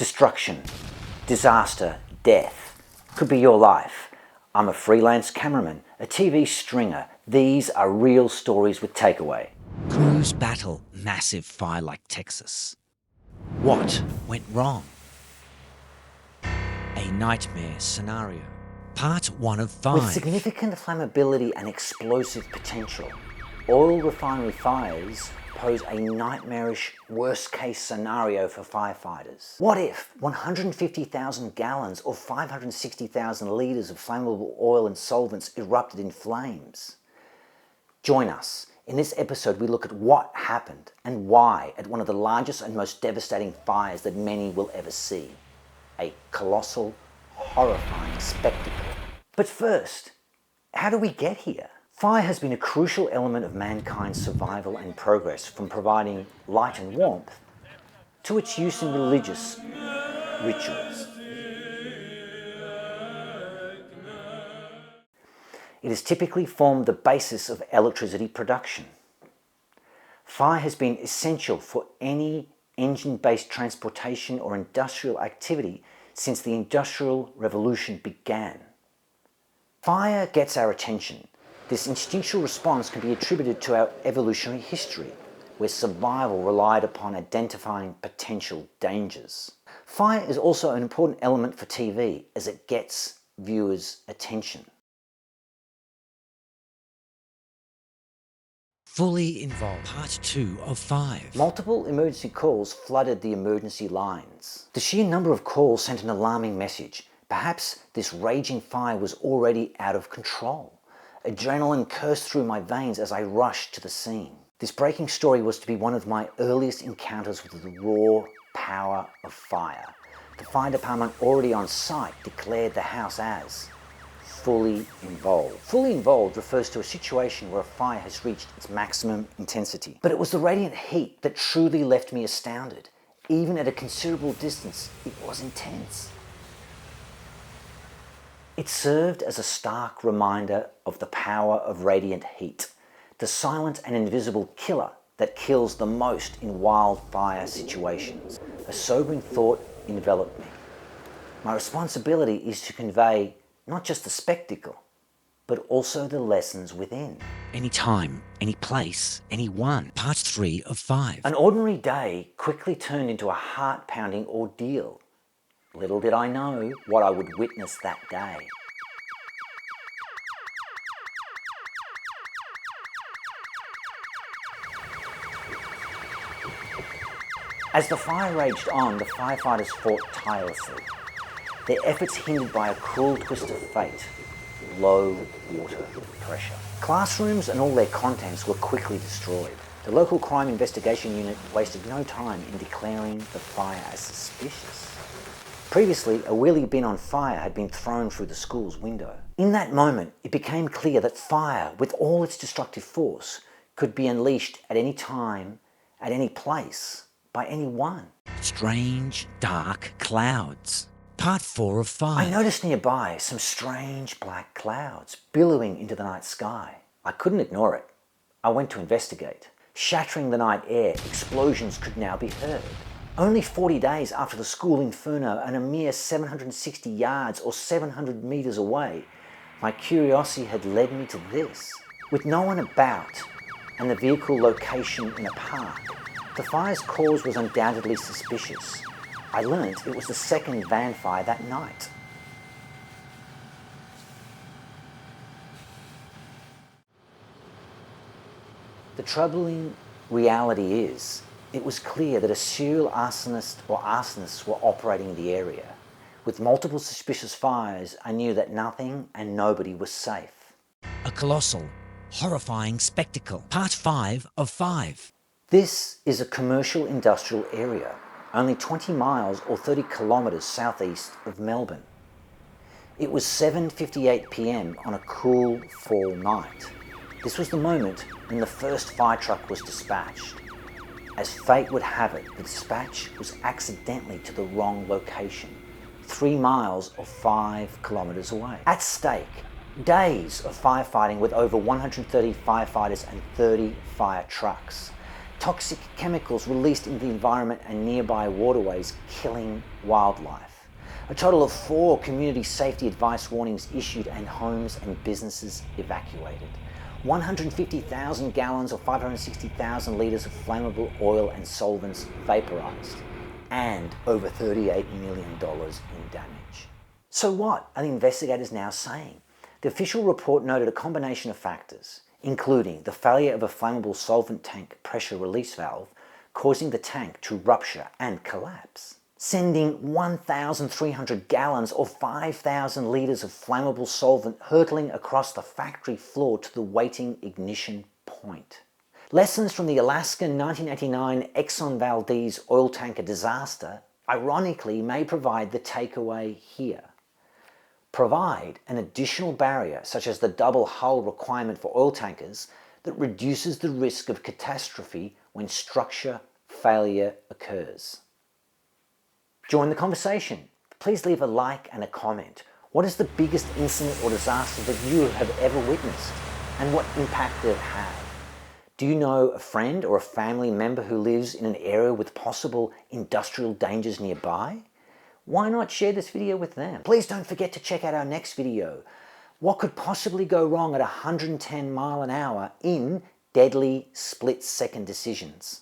Destruction, disaster, death. Could be your life. I'm a freelance cameraman, a TV stringer. These are real stories with takeaway. Crews battle massive fire like Texas. What went wrong? A nightmare scenario. Part 1 of 5. With significant flammability and explosive potential, oil refinery fires pose a nightmarish worst-case scenario for firefighters. What if 150,000 gallons or 560,000 litres of flammable oil and solvents erupted in flames? Join us. In this episode, we look at what happened and why at one of the largest and most devastating fires that many will ever see. A colossal, horrifying spectacle. But first, how do we get here? Fire has been a crucial element of mankind's survival and progress, from providing light and warmth to its use in religious rituals. It has typically formed the basis of electricity production. Fire has been essential for any engine-based transportation or industrial activity since the Industrial Revolution began. Fire gets our attention. This instinctual response can be attributed to our evolutionary history, where survival relied upon identifying potential dangers. Fire is also an important element for TV as it gets viewers' attention. Fully Involved, Part 2 of 5. Multiple emergency calls flooded the emergency lines. The sheer number of calls sent an alarming message. Perhaps this raging fire was already out of control. Adrenaline coursed through my veins as I rushed to the scene. This breaking story was to be one of my earliest encounters with the raw power of fire. The fire department already on site declared the house as fully involved. Fully involved refers to a situation where a fire has reached its maximum intensity. But it was the radiant heat that truly left me astounded. Even at a considerable distance, it was intense. It served as a stark reminder of the power of radiant heat, the silent and invisible killer that kills the most in wildfire situations. A sobering thought enveloped me. My responsibility is to convey not just the spectacle, but also the lessons within. Anytime, any place, anyone. Part 3 of 5. An ordinary day quickly turned into a heart-pounding ordeal. Little did I know what I would witness that day. As the fire raged on, the firefighters fought tirelessly. Their efforts hindered by a cruel twist of fate, low water pressure. Classrooms and all their contents were quickly destroyed. The local crime investigation unit wasted no time in declaring the fire as suspicious. Previously, a wheelie bin on fire had been thrown through the school's window. In that moment, it became clear that fire, with all its destructive force, could be unleashed at any time, at any place, by anyone. Strange, dark clouds. Part 4 of 5. I noticed nearby some strange black clouds billowing into the night sky. I couldn't ignore it. I went to investigate. Shattering the night air, explosions could now be heard. Only 40 days after the school Inferno and a mere 760 yards or 700 meters away, my curiosity had led me to this. With no one about and the vehicle location in a park, the fire's cause was undoubtedly suspicious. I learnt it was the second van fire that night. The troubling reality is, it was clear that a serial arsonist or arsonists were operating in the area. With multiple suspicious fires, I knew that nothing and nobody was safe. A colossal, horrifying spectacle. Part 5 of 5. This is a commercial industrial area, only 20 miles or 30 kilometres southeast of Melbourne. It was 7:58 p.m. on a cool fall night. This was the moment when the first fire truck was dispatched. As fate would have it, the dispatch was accidentally to the wrong location, 3 miles or 5 kilometres away. At stake, days of firefighting with over 130 firefighters and 30 fire trucks. toxic chemicals released into the environment and nearby waterways, killing wildlife. A total of 4 community safety advice warnings issued and homes and businesses evacuated. 150,000 gallons or 560,000 litres of flammable oil and solvents vaporised, and over $38 million in damage. So what are the investigators now saying? The official report noted a combination of factors, including the failure of a flammable solvent tank pressure release valve, causing the tank to rupture and collapse. Sending 1,300 gallons or 5,000 litres of flammable solvent hurtling across the factory floor to the waiting ignition point. Lessons from the Alaskan 1989 Exxon Valdez oil tanker disaster, ironically, may provide the takeaway here. Provide an additional barrier, such as the double hull requirement for oil tankers, that reduces the risk of catastrophe when structure failure occurs. Join the conversation. Please leave a like and a comment. What is the biggest incident or disaster that you have ever witnessed, and what impact did it have? Do you know a friend or a family member who lives in an area with possible industrial dangers nearby? Why not share this video with them? Please don't forget to check out our next video. What could possibly go wrong at 110 miles an hour in deadly split-second decisions?